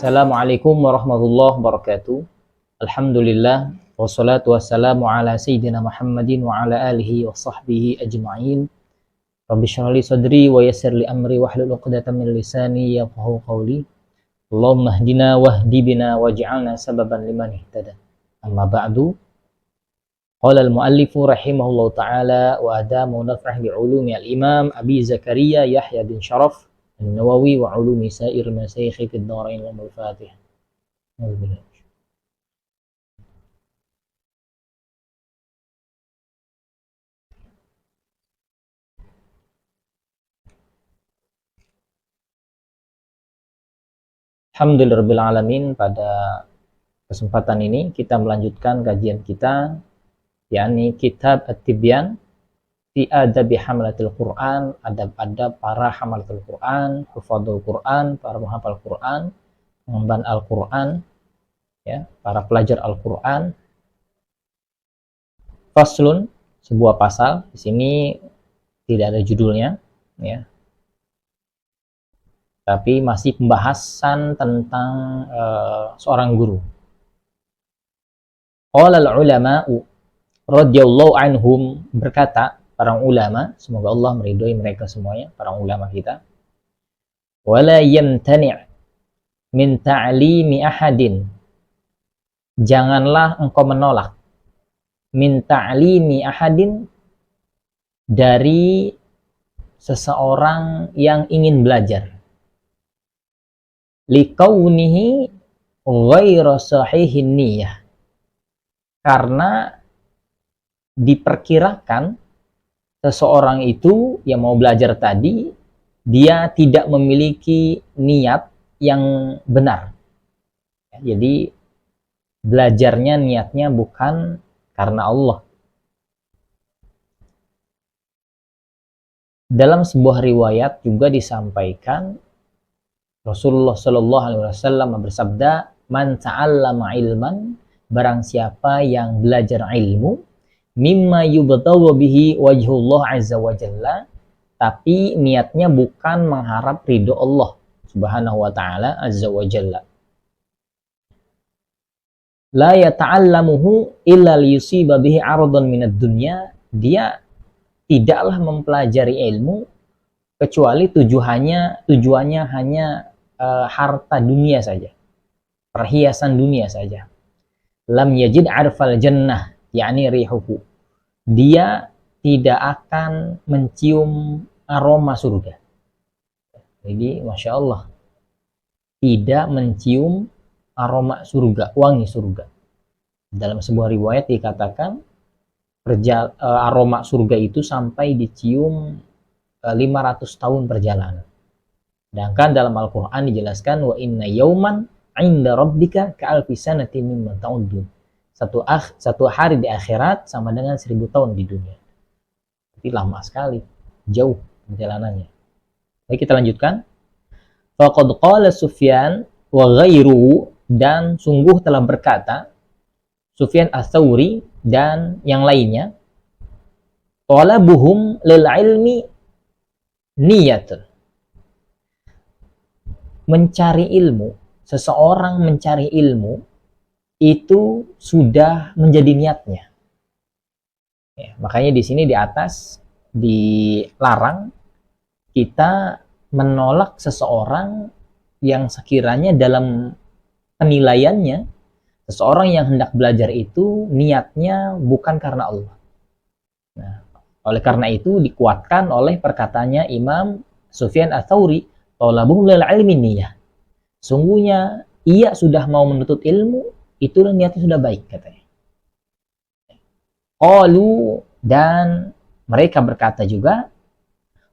Assalamualaikum warahmatullahi wabarakatuh. Alhamdulillah wassalatu wassalamu ala sayyidina Muhammadin wa ala alihi wa sahbihi ajma'in. Rabbi shrah li sadri wa yassir li amri wahlul 'uqdatam min lisani yafqahu qawli. Allahumma hdina wahdi bina waj'alna sababan liman ihtada. Amma ba'du. Qala al-muallifu rahimahullahu ta'ala wa adamu naf'ah bi 'ulumi al-Imam Abi Zakaria Yahya bin Sharaf An-Nawawi wa 'ulumi sa'ir masyayikh fid dharain wal Fatiha. Alhamdulillahirabbil alamin. Pada kesempatan ini kita melanjutkan kajian kita, yakni kitab At-Tibyan fi adabi hamalatil Quran, adab-adab para hamalatul Quran, hufadzul Quran, para penghafal Quran, pengemban Al-Quran, ya, para pelajar Al-Quran. Faslun, sebuah pasal. Di sini tidak ada judulnya, ya, tapi masih pembahasan tentang seorang guru. Qala al-ulama'u radhiyallahu anhum, berkata para ulama, semoga Allah meridhoi mereka semuanya, para ulama kita. Wala yamtani' min ta'limi ahadin, janganlah engkau menolak, min ta'limi ahadin, dari seseorang yang ingin belajar, liqaunihi ghairu sahihin niyah, karena diperkirakan seseorang itu yang mau belajar tadi, dia tidak memiliki niat yang benar. Jadi belajarnya niatnya bukan karena Allah. Dalam sebuah riwayat juga disampaikan Rasulullah Shallallahu Alaihi Wasallam bersabda, "Man ta'allama ilman, barang siapa yang belajar ilmu, mimma yubtagha bihi wajhullah azza wa jalla, tapi niatnya bukan mengharap ridho Allah Subhanahu wa taala azza wa jalla. La yata'allamuhu illa liyusiba bihi 'aradan minad dunya, dia tidaklah mempelajari ilmu kecuali tujuannya hanya harta dunia saja, perhiasan dunia saja. Lam yajid 'arfal jannah, yakni rihuhu, dia tidak akan mencium aroma surga. Jadi Masya Allah, tidak mencium aroma surga, wangi surga. Dalam sebuah riwayat dikatakan aroma surga itu sampai dicium 500 tahun perjalanan. Sedangkan dalam Al-Quran dijelaskan, wa inna yauman 'inda rabbika ka'alfi sanatin mimma ta'uddun, satu hari di akhirat sama dengan 1000 tahun di dunia. Jadi lama sekali, jauh perjalanannya. Baik, kita lanjutkan. Faqad qala Sufyan wa ghairuhu, dan sungguh telah berkata Sufyan ats-Tsauri dan yang lainnya, talabuhum lil ilmi niyatun, mencari ilmu, seseorang mencari ilmu itu sudah menjadi niatnya. Ya, makanya di sini di atas dilarang kita menolak seseorang yang sekiranya dalam penilaiannya seseorang yang hendak belajar itu niatnya bukan karena Allah. Nah, oleh karena itu dikuatkan oleh perkataannya Imam Sufyan ats-Tsauri, talabuhum lil ilmi niyah. Sungguhnya ia sudah mau menuntut ilmu, itulah niatnya sudah baik, katanya. Qalu, dan mereka berkata juga,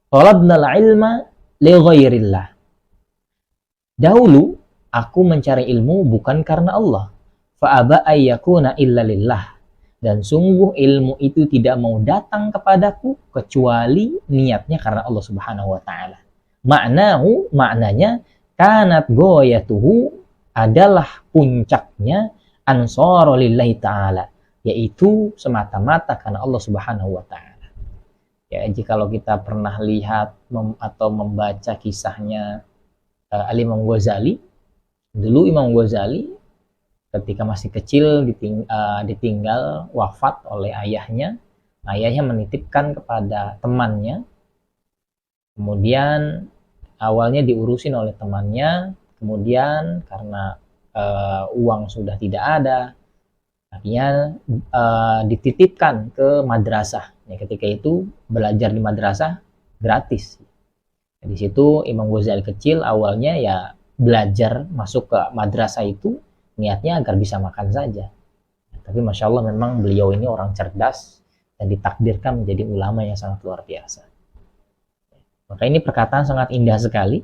talabnal ilma li ghairillah, dahulu aku mencari ilmu bukan karena Allah, fa aba ayyakuna illa lillah, dan sungguh ilmu itu tidak mau datang kepadaku kecuali niatnya karena Allah Subhanahu wa taala. Maknanya kanat goyatuhu, adalah puncaknya, ansara lillahi ta'ala, yaitu semata-mata karena Allah Subhanahu wa ta'ala. Ya, jika kita pernah lihat atau membaca kisahnya Al-Imam Ghazali, Dulu Imam Ghazali ketika masih kecil ditinggal wafat oleh ayahnya. Ayahnya menitipkan kepada temannya. Kemudian awalnya diurusin oleh temannya. Kemudian karena uang sudah tidak ada, akhirnya dititipkan ke madrasah. Ya, ketika itu belajar di madrasah gratis. Di situ Imam Ghazali kecil awalnya ya belajar masuk ke madrasah itu niatnya agar bisa makan saja. Tapi Masya Allah memang beliau ini orang cerdas dan ditakdirkan menjadi ulama yang sangat luar biasa. Maka ini perkataan sangat indah sekali.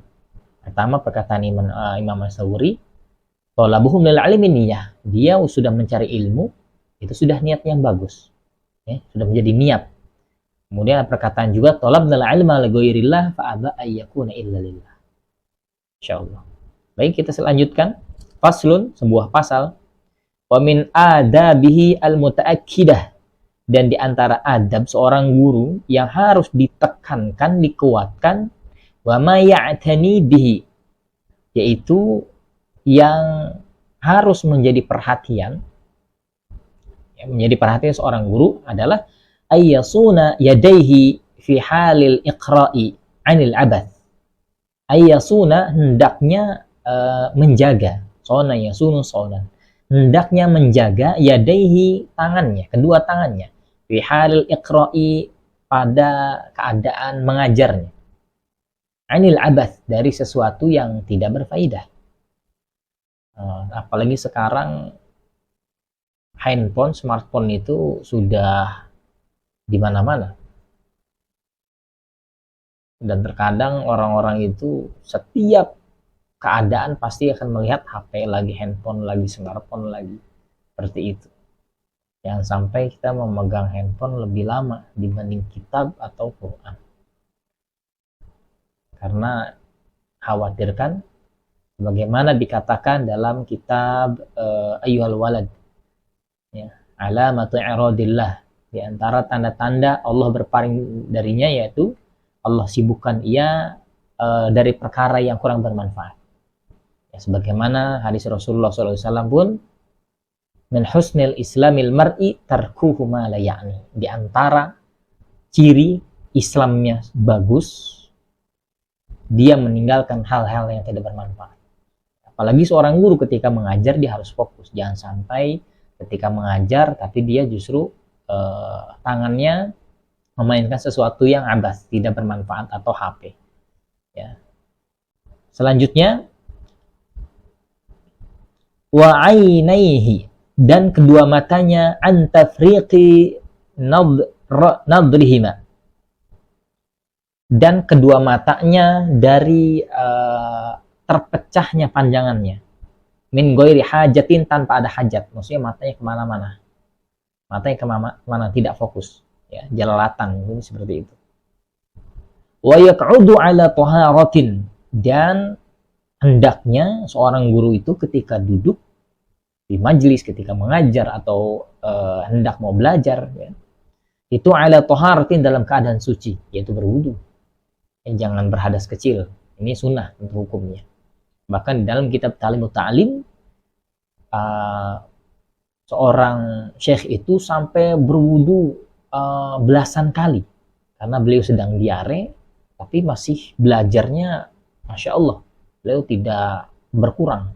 Pertama perkataan Imam As-Sawri, Thalabuhum lil ilmi niyah. Dia sudah mencari ilmu, itu sudah niat yang bagus. Ya, sudah menjadi niat. Kemudian perkataan juga thalabnal ilma li ghairillah fa aba ayyakuna illa lillah. Insyaallah. Baik, kita selanjutkan. Faslun, sebuah pasal. Wa min adabihi al-mutaakkidah. Dan di antara adab seorang guru yang harus ditekankan, dikuatkan, wa ma ya'tani bihi, yaitu yang harus menjadi perhatian, menjadi perhatian seorang guru adalah ayyasuna yadaihi fi halil iqra'i anil abath. Ayyasuna hendaknya menjaga, sona yasunu sona, hendaknya menjaga yadaihi tangannya, kedua tangannya, fi halil iqra'i pada keadaan mengajarnya, anil abath dari sesuatu yang tidak berfaedah. Apalagi sekarang handphone, smartphone itu sudah di mana-mana. Dan terkadang orang-orang itu setiap keadaan pasti akan melihat HP lagi, handphone lagi, smartphone lagi. Seperti itu. Jangan sampai kita memegang handphone lebih lama dibanding kitab atau Quran. Karena khawatirkan bagaimana dikatakan dalam kitab Ayyuhal Walad, ya, alamatu i'radillah, di antara tanda-tanda Allah berpaling darinya yaitu Allah sibukkan ia dari perkara yang kurang bermanfaat. Ya, sebagaimana hadis Rasulullah SAW pun, min husnil islamil mar'i tarkuhu ma la ya'ni. Di antara ciri Islamnya bagus, dia meninggalkan hal-hal yang tidak bermanfaat. Apalagi seorang guru ketika mengajar dia harus fokus. Jangan sampai ketika mengajar tapi dia justru tangannya memainkan sesuatu yang abas, tidak bermanfaat, atau HP. Ya. Selanjutnya, wa ainaihi, dan kedua matanya, an tafriqi nadrihima, dan kedua matanya dari terpecahnya pandangannya, min ghairi hajatin, tanpa ada hajat, maksudnya matanya kemana-mana, matanya kemana-mana, tidak fokus, ya, jelalatan, seperti itu. Wa yaq'udu ala taharatin, dan hendaknya seorang guru itu ketika duduk di majelis, ketika mengajar atau hendak mau belajar, ya, itu ala taharatin, dalam keadaan suci, yaitu berwudu. Jangan berhadas kecil, ini sunnah untuk hukumnya. Bahkan di dalam kitab Ta'limut Ta'lim, seorang syekh itu sampai berwudu belasan kali karena beliau sedang diare, tapi masih belajarnya Masya Allah, beliau tidak berkurang.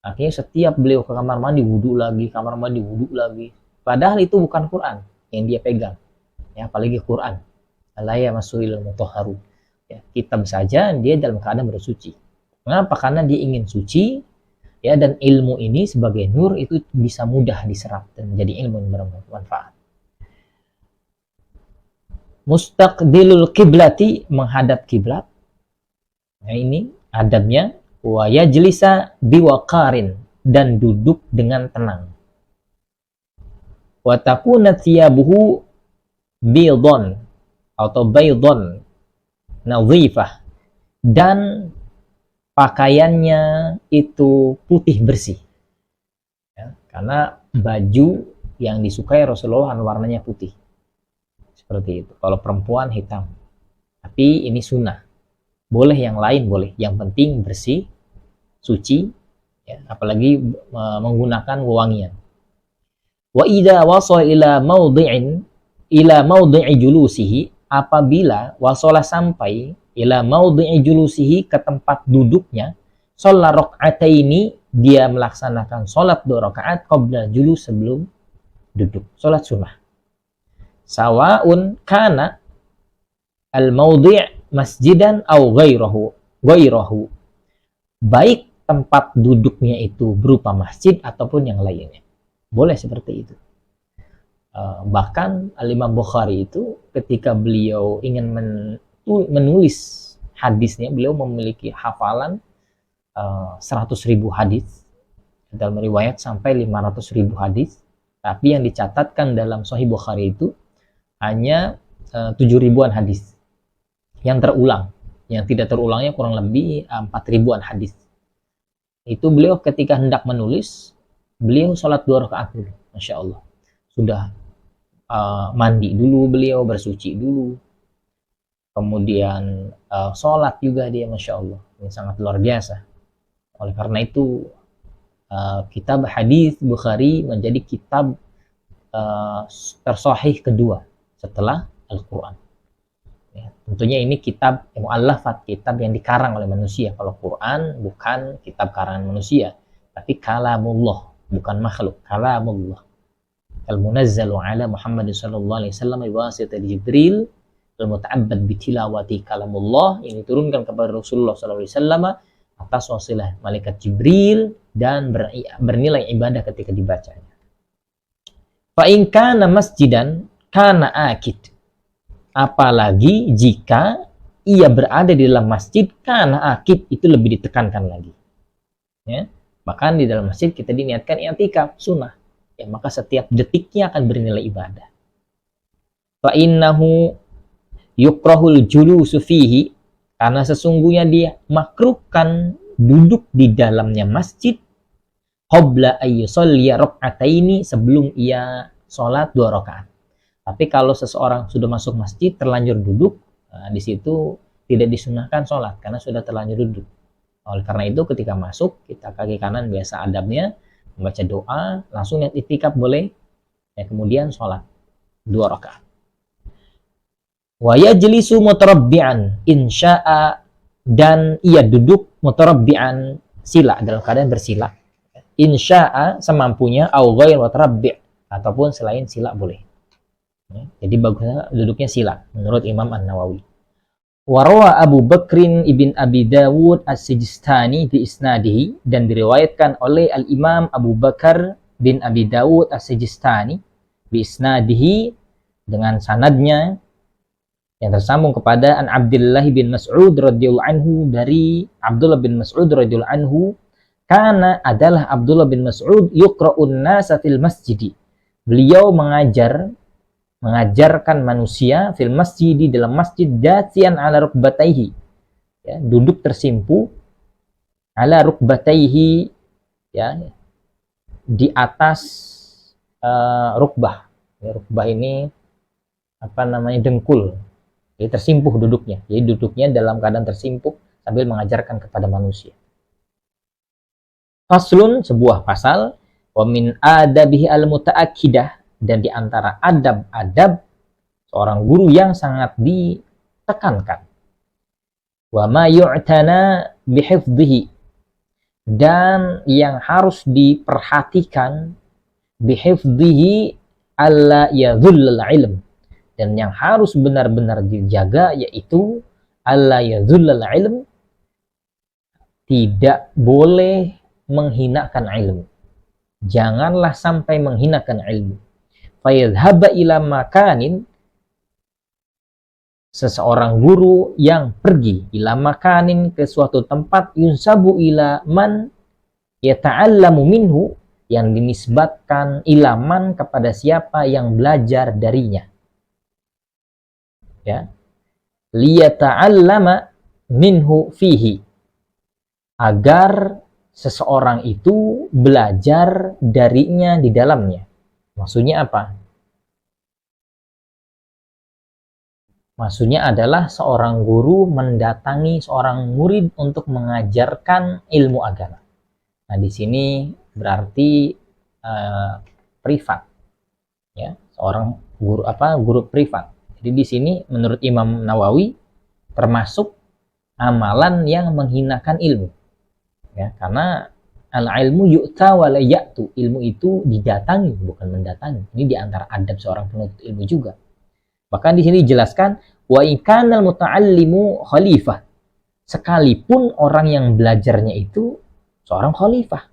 Akhirnya setiap beliau ke kamar mandi wudu lagi, kamar mandi wudu lagi, padahal itu bukan Quran yang dia pegang, ya, apalagi Quran, la yamassuhul mutahharun, ya, kitab saja dia dalam keadaan bersuci. Mengapa? Karena dia ingin suci, ya, dan ilmu ini sebagai nur itu bisa mudah diserap dan menjadi ilmu yang bermanfaat. Mustaqbilul kiblati, menghadap kiblat. Nah, ini adabnya. Wa yajlisa biwaqarin, dan duduk dengan tenang. Wa takuna thiyabuhu baydon atau baydon nadhifah, dan pakaiannya itu putih bersih, ya, karena baju yang disukai Rasulullah warnanya putih, seperti itu. Kalau perempuan hitam, tapi ini sunnah. Boleh yang lain boleh, yang penting bersih, suci, ya, apalagi menggunakan wewangian. Wa idza wasala ila maudhi'i julusihi, apabila wasala sampai ila maudhi'i julusihi, ke tempat duduknya, shalla rakaataini, dia melaksanakan salat 2 rakaat qabla julus, sebelum duduk, salat sunnah. Sawaun kana al maudhi' masjidan au ghairahu, baik tempat duduknya itu berupa masjid ataupun yang lainnya, boleh seperti itu. Bahkan Al-Imam Bukhari itu ketika beliau ingin menulis hadisnya, beliau memiliki hafalan 100.000 hadis, dalam riwayat sampai 500.000 hadis, tapi yang dicatatkan dalam Sahih Bukhari itu hanya 7.000-an hadis yang terulang. Yang tidak terulangnya kurang lebih 4.000-an hadis. Itu beliau ketika hendak menulis, beliau sholat 2 rakaat dulu, Masya Allah. Sudah mandi dulu, beliau bersuci dulu, kemudian sholat juga dia, Masya Allah. Ini sangat luar biasa. Oleh karena itu kitab hadis Bukhari menjadi kitab tersahih kedua setelah Al-Quran. Ya, tentunya ini kitab mu'allafat, kitab yang dikarang oleh manusia. Kalau Quran bukan kitab karangan manusia, tapi kalamullah, bukan makhluk, kalamullah. Al-munazzalu ala Muhammad sallallahu alaihi wasallam biwasitati Jibril, al-muta'abbad bitilawati kalamullah, yang diturunkan kepada Rasulullah sallallahu alaihi wasallam atas wasilah malaikat Jibril dan bernilai ibadah ketika dibacanya. Fa in kana masjidan kana akid, apalagi jika ia berada di dalam masjid, kana akid, itu lebih ditekankan lagi. Ya, bahkan di dalam masjid kita diniatkan i'tikaf sunnah, ya, maka setiap detiknya akan bernilai ibadah. Fa innahu yukrahul julusu fihi, karena sesungguhnya dia makruhkan duduk di dalamnya masjid, qabla ayyusalliya rak'ataini, sebelum ia sholat 2 rakaat. Tapi kalau seseorang sudah masuk masjid terlanjur duduk, di situ tidak disunahkan sholat karena sudah terlanjur duduk. Oleh karena itu ketika masuk, kita kaki kanan biasa adabnya membaca doa, langsung niat i'tikaf boleh, ya, kemudian sholat 2 rakaat. Wa yajlisu mutarabbi'an insya'a, dan ia duduk mutarabbi'an, sila, dalam keadaan bersila, insya'a, semampunya, au ghair mutarabbi', ataupun selain sila boleh. Jadi bagusnya duduknya sila menurut Imam An-Nawawi. Warawa Abu Bakrin ibn Abi Dawud As-Sijistani bi isnadihi, dan diriwayatkan oleh Al-Imam Abu Bakar bin Abi Dawud As-Sijistani bi isnadihi, dengan sanadnya yang tersambung kepada An Abdullah bin Mas'ud radhiyallahu anhu, dari Abdullah bin Mas'ud radhiyallahu anhu, karena adalah Abdullah bin Mas'ud yuqra'un nasa fil masjidi, beliau mengajarkan manusia fil masjid, di dalam masjid, jatian ala rukbataihi, ya, duduk tersimpu, ala rukbataihi, ya, di atas rukbah, ya, rukbah ini apa namanya, dengkul, jadi tersimpuh duduknya, jadi duduknya dalam keadaan tersimpuh sambil mengajarkan kepada manusia. Faslun, sebuah pasal, wa min adabihi al-muta'akkidah, dan di antara adab-adab seorang guru yang sangat ditekankan, wa ma yu'tana bihifdhihi, dan yang harus diperhatikan, bihifdhihi alla yadhullal ilm, dan yang harus benar-benar dijaga, yaitu alla yadhullal ilm, tidak boleh menghinakan ilmu, janganlah sampai menghinakan ilmu. Fayadhhaba ila makanin, seseorang guru yang pergi, ila makanin, ke suatu tempat, yunsabu ila man yata'allamu minhu, yang dinisbatkan ilaman kepada siapa yang belajar darinya, ya, liyata'allama minhu fihi, agar seseorang itu belajar darinya di dalamnya. Maksudnya apa? Maksudnya adalah seorang guru mendatangi seorang murid untuk mengajarkan ilmu agama. Nah, di sini berarti privat, ya, seorang guru privat. Jadi di sini menurut Imam Nawawi termasuk amalan yang menghinakan ilmu, ya, karena al-ilmu yu'ta wa la ya'tu, ilmu itu didatangi bukan mendatangi. Ini diantara adab seorang penuntut ilmu juga. Bahkan di sini dijelaskan wa in kanal muta'allimu khalifah, sekalipun orang yang belajarnya itu seorang khalifah.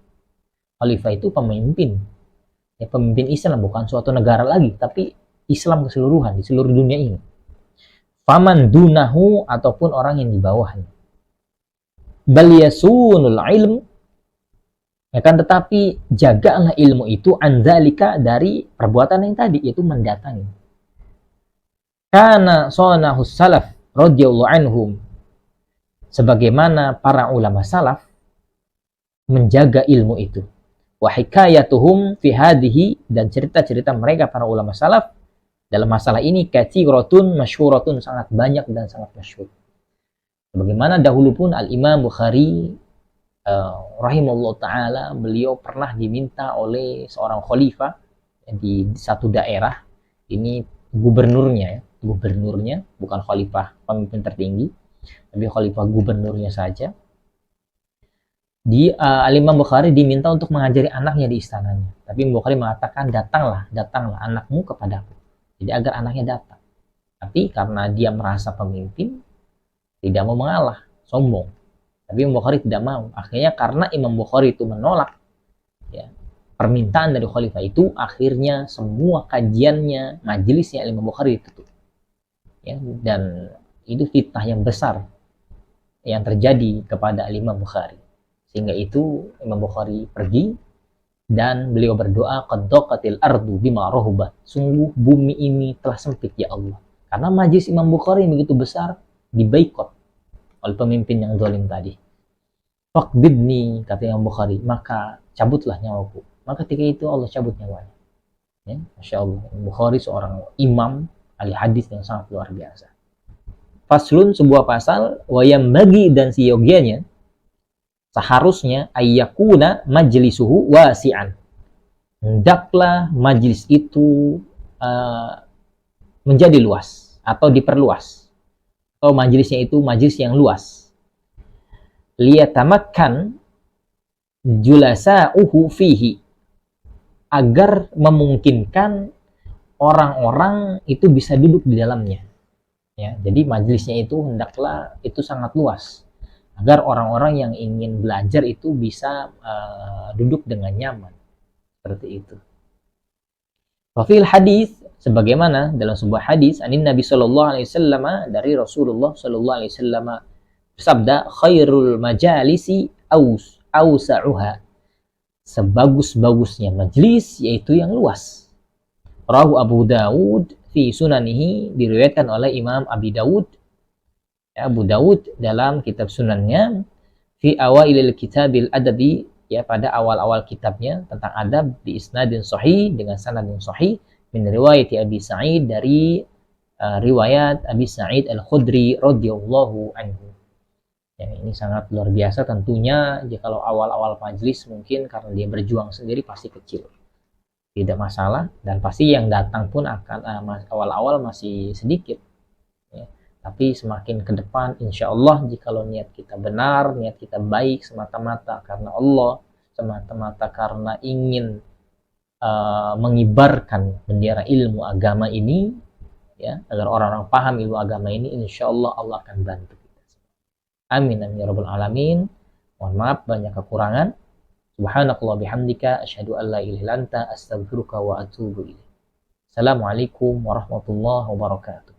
Khalifah itu pemimpin, ya, pemimpin Islam, bukan suatu negara lagi, tapi Islam keseluruhan di seluruh dunia ini. Faman dunahu, ataupun orang yang di bawahnya. Bal yasunul ilm, akan tetapi jagalah ilmu itu anzalika, dari perbuatan yang tadi, yaitu mendatangi. Kana sonahus salaf radhiyallahu anhum, sebagaimana para ulama salaf menjaga ilmu itu. Wa hikayatuhum fi hadhihi, dan cerita-cerita mereka para ulama salaf dalam masalah ini katsiratun masyhuratun, sangat banyak dan sangat masyhur. Sebagaimana dahulu pun Al-Imam Bukhari rahimahullah ta'ala, beliau pernah diminta oleh seorang khalifah di satu daerah, ini gubernurnya, bukan khalifah pemimpin tertinggi, tapi khalifah gubernurnya saja. Al-Imam Bukhari diminta untuk mengajari anaknya di istananya. Tapi Imam Bukhari mengatakan, datanglah anakmu kepadaku. Jadi agar anaknya datang. Tapi karena dia merasa pemimpin, tidak mau mengalah, sombong. Tapi Imam Bukhari tidak mau. Akhirnya karena Imam Bukhari itu menolak, ya, permintaan dari khalifah itu, akhirnya semua kajiannya, majelisnya Imam Bukhari ditutup. Ya, dan itu fitnah yang besar yang terjadi kepada Imam Bukhari. Sehingga itu Imam Bukhari pergi dan beliau berdoa, qad daqatil ardu bima rahubat, sungguh bumi ini telah sempit ya Allah. Karena majlis Imam Bukhari yang begitu besar diboikot oleh pemimpin yang zalim tadi. Faqbidni, kata Imam Bukhari, maka cabutlah nyawaku. Maka ketika itu Allah cabut nyawanya. Ya, Masya Allah, Imam Bukhari seorang imam ahli hadis yang sangat luar biasa. Faslun, sebuah pasal, wayam bagi, dan siyogianya, seharusnya ayyakuna majlisuhu wasi'an, hendaklah majlis itu menjadi luas atau diperluas, atau majlisnya itu majlis yang luas. Liyatamakkan julasa'uhu fihi, agar memungkinkan orang-orang itu bisa duduk di dalamnya. Ya, jadi majlisnya itu hendaklah itu sangat luas, agar orang-orang yang ingin belajar itu bisa duduk dengan nyaman. Seperti itu. Wafil hadis, sebagaimana dalam sebuah hadis, anin Nabi sallallahu alaihi wasallam, dari Rasulullah sallallahu alaihi wasallam bersabda, khairul majalisi awsa'uha, sebagus-bagusnya majlis yaitu yang luas. Rawahu Abu Dawud fi sunanihi, diriwayatkan oleh Imam Abi Dawud, ya, Abu Dawud dalam kitab sunannya, fi awailil kitabil adabi, ya, pada awal-awal kitabnya tentang adab, di isnadin sahih, dengan sanad yang sahih, min riwayat Abi Sa'id, dari riwayat Abi Sa'id Al-Khudri radhiyallahu anhu. Ya, ini sangat luar biasa tentunya. Jika kalau awal-awal majlis mungkin karena dia berjuang sendiri pasti kecil, tidak masalah, dan pasti yang datang pun akan awal-awal masih sedikit, ya. Tapi semakin ke depan, insya Allah, jikalau niat kita benar, niat kita baik, semata-mata karena Allah, semata-mata karena ingin mengibarkan bendera ilmu agama ini, ya, agar orang-orang paham ilmu agama ini, insya Allah Allah akan bantu kita. Amin amin ya rabbal alamin. Mohon maaf banyak kekurangan. Subhanakallah bihamdika, asyhadu an la ilaha illa anta, astaghfiruka wa atubu ilaik. Assalamualaikum warahmatullahi wabarakatuh.